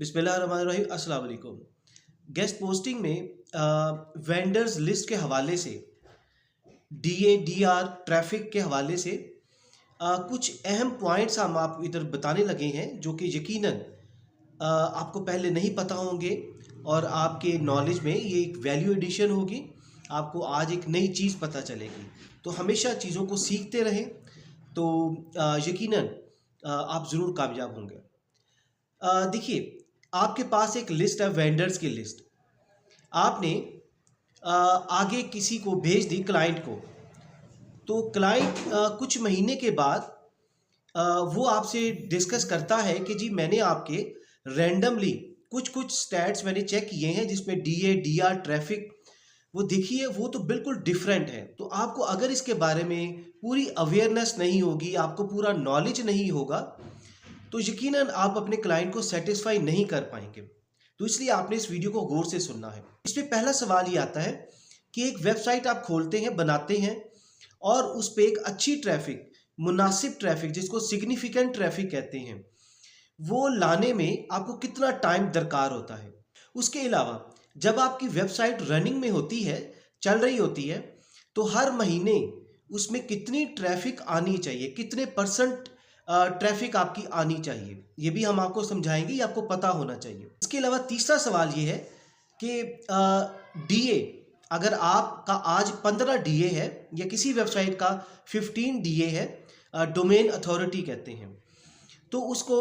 बिस्मिल्लाहिर्रहमानिर्रहीम, अस्सलाम वालेकुम। गेस्ट पोस्टिंग में वेंडर्स लिस्ट के हवाले से, डीए डीआर ट्रैफिक के हवाले से कुछ अहम पॉइंट्स हम आपको इधर बताने लगे हैं जो कि यकीनन आपको पहले नहीं पता होंगे और आपके नॉलेज में ये एक वैल्यू एडिशन होगी। आपको आज एक नई चीज़ पता चलेगी। तो हमेशा चीज़ों को सीखते रहें तो यकीनन आप ज़रूर कामयाब होंगे। देखिए, आपके पास एक लिस्ट है, वेंडर्स की लिस्ट। आपने आगे किसी को भेज दी, क्लाइंट को। तो क्लाइंट कुछ महीने के बाद वो आपसे डिस्कस करता है कि जी मैंने आपके रैंडमली कुछ कुछ स्टैट्स मैंने चेक किए हैं जिसमें डीए डीआर ट्रैफिक वो देखिए वो तो बिल्कुल डिफरेंट है। तो आपको अगर इसके बारे में पूरी अवेयरनेस नहीं होगी, आपको पूरा नॉलेज नहीं होगा, तो यकीनन आप अपने क्लाइंट को सेटिस्फाई नहीं कर पाएंगे। तो इसलिए आपने इस वीडियो को गौर से सुनना है। इसमें पहला सवाल ये आता है कि एक वेबसाइट आप खोलते हैं, बनाते हैं और उस पर एक अच्छी ट्रैफिक, मुनासिब ट्रैफिक, जिसको सिग्निफिकेंट ट्रैफिक कहते हैं, वो लाने में आपको कितना टाइम दरकार होता है। उसके अलावा जब आपकी वेबसाइट रनिंग में होती है, चल रही होती है, तो हर महीने उसमें कितनी ट्रैफिक आनी चाहिए, कितने परसेंट ट्रैफिक आपकी आनी चाहिए, ये भी हम आपको समझाएंगे, ये आपको पता होना चाहिए। इसके अलावा तीसरा सवाल ये है कि डीए, अगर आपका आज 15 डीए है या किसी वेबसाइट का 15 डीए है, डोमेन अथॉरिटी कहते हैं, तो उसको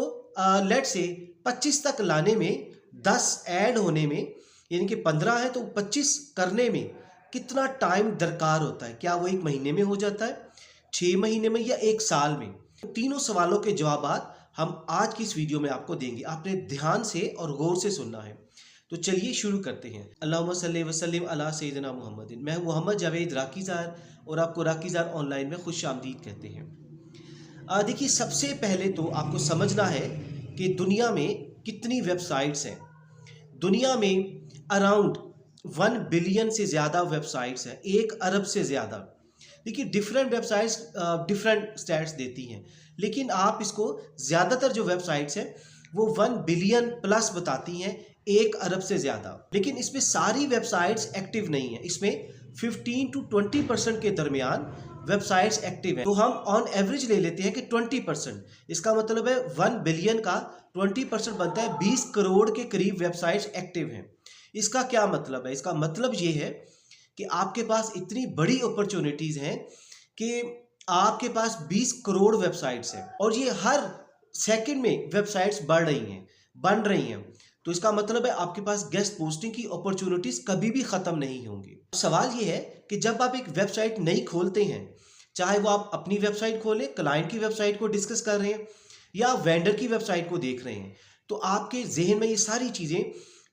लेट से 25 तक लाने में, 10 ऐड होने में, यानी कि 15 है तो 25 करने में कितना टाइम दरकार होता है। क्या वो 1 महीने में हो जाता है, 6 महीने में, या 1 साल में? तीनों सवालों के जवाब हम आज की इस वीडियो में आपको देंगे। आपने ध्यान से और गौर से सुनना है। तो चलिए शुरू करते हैं। अल्लाहुम्मा सल्ली व सल्लिम अला सय्यिदिना मुहम्मदिन। मैं मोहम्मद जावेद राकीज़ार और आपको राकीज़ार ऑनलाइन में खुशामदीद कहते हैं। देखिए, सबसे पहले तो आपको समझना है कि दुनिया में कितनी वेबसाइट्स हैं। दुनिया में अराउंड 1 बिलियन से ज़्यादा वेबसाइट्स हैं, 1 अरब से ज़्यादा। देखिए, डिफरेंट वेबसाइट्स डिफरेंट स्टैट्स देती हैं, लेकिन आप इसको ज़्यादातर जो वेबसाइट्स हैं वो 1 बिलियन प्लस बताती हैं, 1 अरब से ज़्यादा। लेकिन इसमें सारी वेबसाइट्स एक्टिव नहीं है। इसमें 15 to 20% के दरमियान वेबसाइट्स एक्टिव हैं। तो हम ऑन एवरेज ले लेते हैं कि 20%। इसका मतलब है 1 बिलियन का 20% बनता है 20 करोड़ के करीब वेबसाइट्स एक्टिव हैं। इसका क्या मतलब है? इसका मतलब ये है कि आपके पास इतनी बड़ी अपॉर्चुनिटीज़ हैं कि आपके पास 20 करोड़ वेबसाइट्स हैं और ये हर सेकंड में वेबसाइट्स बढ़ रही हैं, बन रही हैं। तो इसका मतलब है आपके पास गेस्ट पोस्टिंग की अपॉर्चुनिटीज़ कभी भी ख़त्म नहीं होंगी। सवाल ये है कि जब आप एक वेबसाइट नहीं खोलते हैं, चाहे वो आप अपनी वेबसाइट खोलें, क्लाइंट की वेबसाइट को डिस्कस कर रहे हैं या वेंडर की वेबसाइट को देख रहे हैं, तो आपके जहन में ये सारी चीज़ें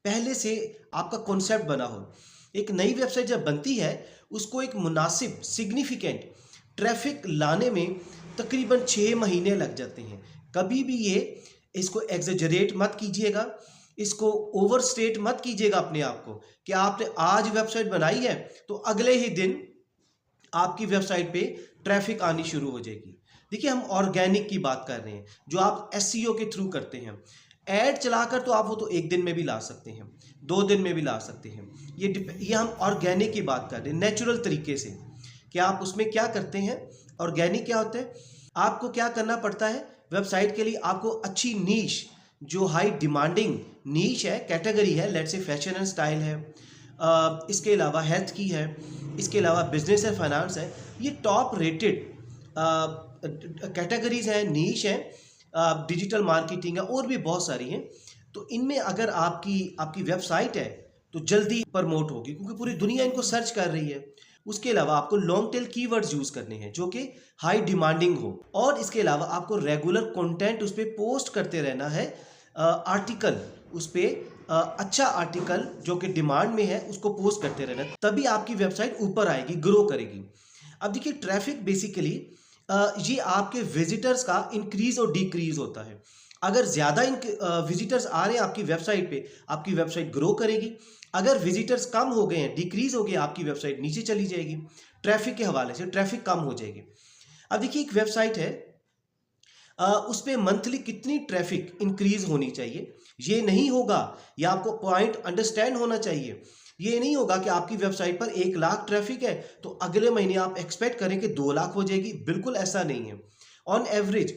पहले से आपका कॉन्सेप्ट बना हो। एक नई वेबसाइट जब बनती है, उसको एक मुनासिब सिग्निफिकेंट ट्रैफिक लाने में तकरीबन 6 महीने लग जाते हैं। कभी भी इसको एग्जेजरेट मत कीजिएगा, इसको ओवरस्टेट मत कीजिएगा अपने आप को कि आपने आज वेबसाइट बनाई है तो अगले ही दिन आपकी वेबसाइट पे ट्रैफिक आनी शुरू हो जाएगी। देखिए, हम ऑर्गेनिक की बात कर रहे हैं जो आप एसईओ के थ्रू करते हैं। ऐड चलाकर तो आप वो तो 1 दिन में भी ला सकते हैं, 2 दिन में भी ला सकते हैं। ये हम ऑर्गेनिक की बात कर रहे हैं, नेचुरल तरीके से कि आप उसमें क्या करते हैं। ऑर्गेनिक क्या होता है? आपको क्या करना पड़ता है वेबसाइट के लिए? आपको अच्छी नीश, जो हाई डिमांडिंग नीश है, कैटेगरी है, let's say fashion and style है, इसके अलावा हेल्थ की है, इसके अलावा बिजनेस एंड फाइनेंस है, ये टॉप रेटेड कैटेगरीज हैं, नीश हैं, डिजिटल मार्केटिंग है, और भी बहुत सारी हैं। तो इनमें अगर आपकी वेबसाइट है तो जल्दी प्रमोट होगी क्योंकि पूरी दुनिया इनको सर्च कर रही है। उसके अलावा आपको लॉन्ग टेल कीवर्ड्स यूज़ करने हैं जो कि हाई डिमांडिंग हो, और इसके अलावा आपको रेगुलर कंटेंट उस पर पोस्ट करते रहना है। आर्टिकल उस पर अच्छा आर्टिकल जो कि डिमांड में है उसको पोस्ट करते रहना, तभी आपकी वेबसाइट ऊपर आएगी, ग्रो करेगी। अब देखिए, ट्रैफिक बेसिकली ये आपके विजिटर्स का इंक्रीज और डिक्रीज होता है। अगर ज़्यादा विजिटर्स आ रहे हैं आपकी वेबसाइट पे, आपकी वेबसाइट ग्रो करेगी। अगर विजिटर्स कम हो गए हैं, डिक्रीज हो गए, आपकी वेबसाइट नीचे चली जाएगी। ट्रैफिक के हवाले से ट्रैफिक कम हो जाएगी। अब देखिए, एक वेबसाइट है, उस पर मंथली कितनी ट्रैफिक इंक्रीज होनी चाहिए, ये नहीं होगा, ये आपको पॉइंट अंडरस्टैंड होना चाहिए। ये नहीं होगा कि आपकी वेबसाइट पर 1 लाख ट्रैफिक है तो अगले महीने आप एक्सपेक्ट करें कि 2 लाख हो जाएगी। बिल्कुल ऐसा नहीं है। On average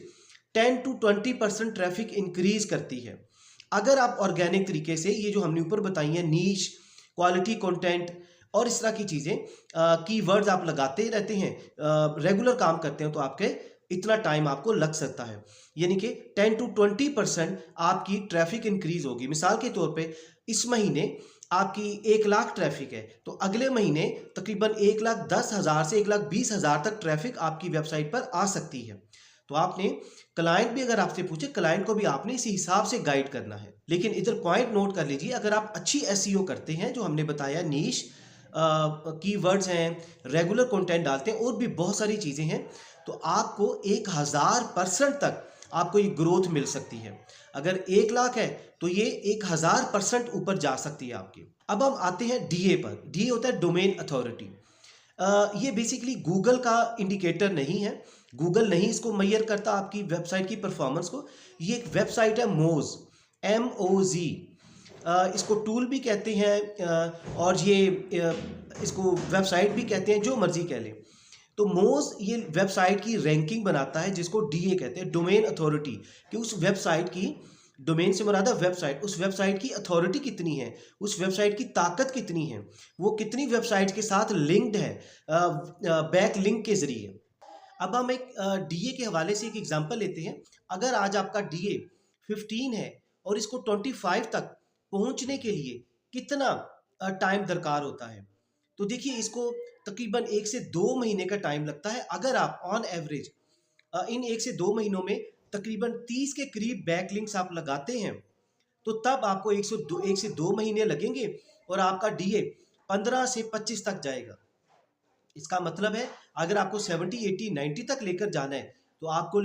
10 to 20% traffic increase करती है। अगर आप ऑर्गेनिक तरीके से ये जो हमने ऊपर बताई है, नीश, क्वालिटी कंटेंट और इस तरह की चीज़ें, कीवर्ड्स आप लगाते रहते हैं, रेगुलर काम करते हैं, तो आपके इतना टाइम आपको लग सकता है। यानी कि 10 to 20% आपकी ट्रैफिक इंक्रीज होगी। मिसाल के तौर पे इस महीने आपकी 1 लाख ट्रैफिक है तो अगले महीने तकरीबन 1,10,000 से 1,20,000 तक ट्रैफिक आपकी वेबसाइट पर आ सकती है। तो आपने क्लाइंट भी अगर आपसे पूछे, क्लाइंट को भी आपने इसी हिसाब से गाइड करना है। लेकिन इधर पॉइंट नोट कर लीजिए, अगर आप अच्छी एसईओ करते हैं, जो हमने बताया, नीश कीवर्ड्स हैं, रेगुलर कंटेंट डालते हैं और भी बहुत सारी चीज़ें हैं, तो आपको 1000% तक आपको ये ग्रोथ मिल सकती है। अगर 1 लाख है तो ये 1000% ऊपर जा सकती है आपकी। अब हम आते हैं डीए पर। डीए होता है डोमेन अथॉरिटी। ये बेसिकली गूगल का इंडिकेटर नहीं है, गूगल नहीं इसको मैयर करता आपकी वेबसाइट की परफॉर्मेंस को। ये एक वेबसाइट है मोज, MOZ। इसको टूल भी कहते हैं, और ये इसको वेबसाइट भी कहते हैं, जो मर्जी कह लें। तो मोज ये वेबसाइट की रैंकिंग बनाता है, जिसको डीए कहते हैं, डोमेन अथॉरिटी, कि उस वेबसाइट की, डोमेन से मुराद है वेबसाइट, उस वेबसाइट की अथॉरिटी कितनी है, उस वेबसाइट की ताकत कितनी है, वो कितनी वेबसाइट के साथ लिंक्ड है बैक लिंक के जरिए। अब हम एक डीए के हवाले से एक एग्जांपल लेते हैं। अगर आज आपका डीए 15 है और इसको 25 तक पहुंचने के लिए कितना टाइम दरकार होता है, तो देखिए इसको तकरीबन 1 से 2 महीने का टाइम लगता है। अगर आप ऑन एवरेज इन 1 से 2 महीनों में तकरीबन 30 के करीब बैकलिंक्स आप लगाते हैं, तो तब आपको 1 से 2 महीने लगेंगे और आपका डीए 15 से 25 तक जाएगा। इसका मतलब है अगर आपको 70, 80, 90 तक लेकर जाना है तो आपको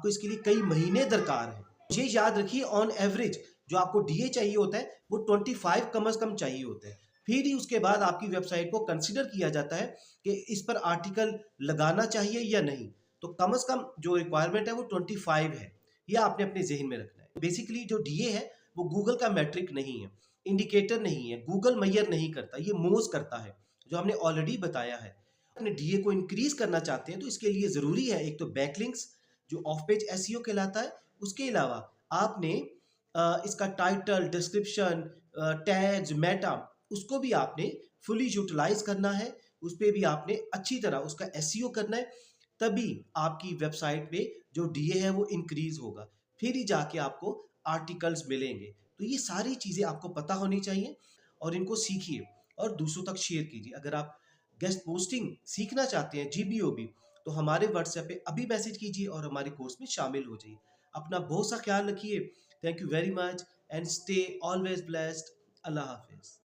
इसके लिए कई महीने दरकार है। ये याद रखिए, ऑन एवरेज जो आपको डीए चाहिए होता है वो 25 कम से कम चाहिए होता है। फिर ही उसके बाद आपकी वेबसाइट को कंसिडर किया जाता है कि इस पर आर्टिकल लगाना चाहिए या नहीं। तो कम से कम जो रिक्वायरमेंट है वो 25 है। यह आपने अपने जहन में रखना है। बेसिकली जो डीए है वो गूगल का मैट्रिक नहीं है, इंडिकेटर नहीं है, गूगल मैयर नहीं करता, ये मोज करता है, जो हमने ऑलरेडी बताया है। अपने डीए को इंक्रीज करना चाहते हैं तो इसके लिए ज़रूरी है एक तो बैकलिंक्स, जो ऑफ पेज एसईओ कहलाता है। उसके अलावा आपने इसका टाइटल, डिस्क्रिप्शन, टैग्स, मेटा, उसको भी आपने फुली यूटिलाइज करना है। उस पर भी आपने अच्छी तरह उसका एसईओ करना है, तभी आपकी वेबसाइट पे जो डीए है वो इंक्रीज होगा, फिर ही जाके आपको आर्टिकल्स मिलेंगे। तो ये सारी चीज़ें आपको पता होनी चाहिए और इनको सीखिए और दूसरों तक शेयर कीजिए। अगर आप गेस्ट पोस्टिंग सीखना चाहते हैं, GBOB, तो हमारे व्हाट्सएप पे अभी मैसेज कीजिए और हमारे कोर्स में शामिल हो जाइए। अपना बहुत सा ख्याल रखिए। Thank you very much and stay always blessed. Allah Hafiz.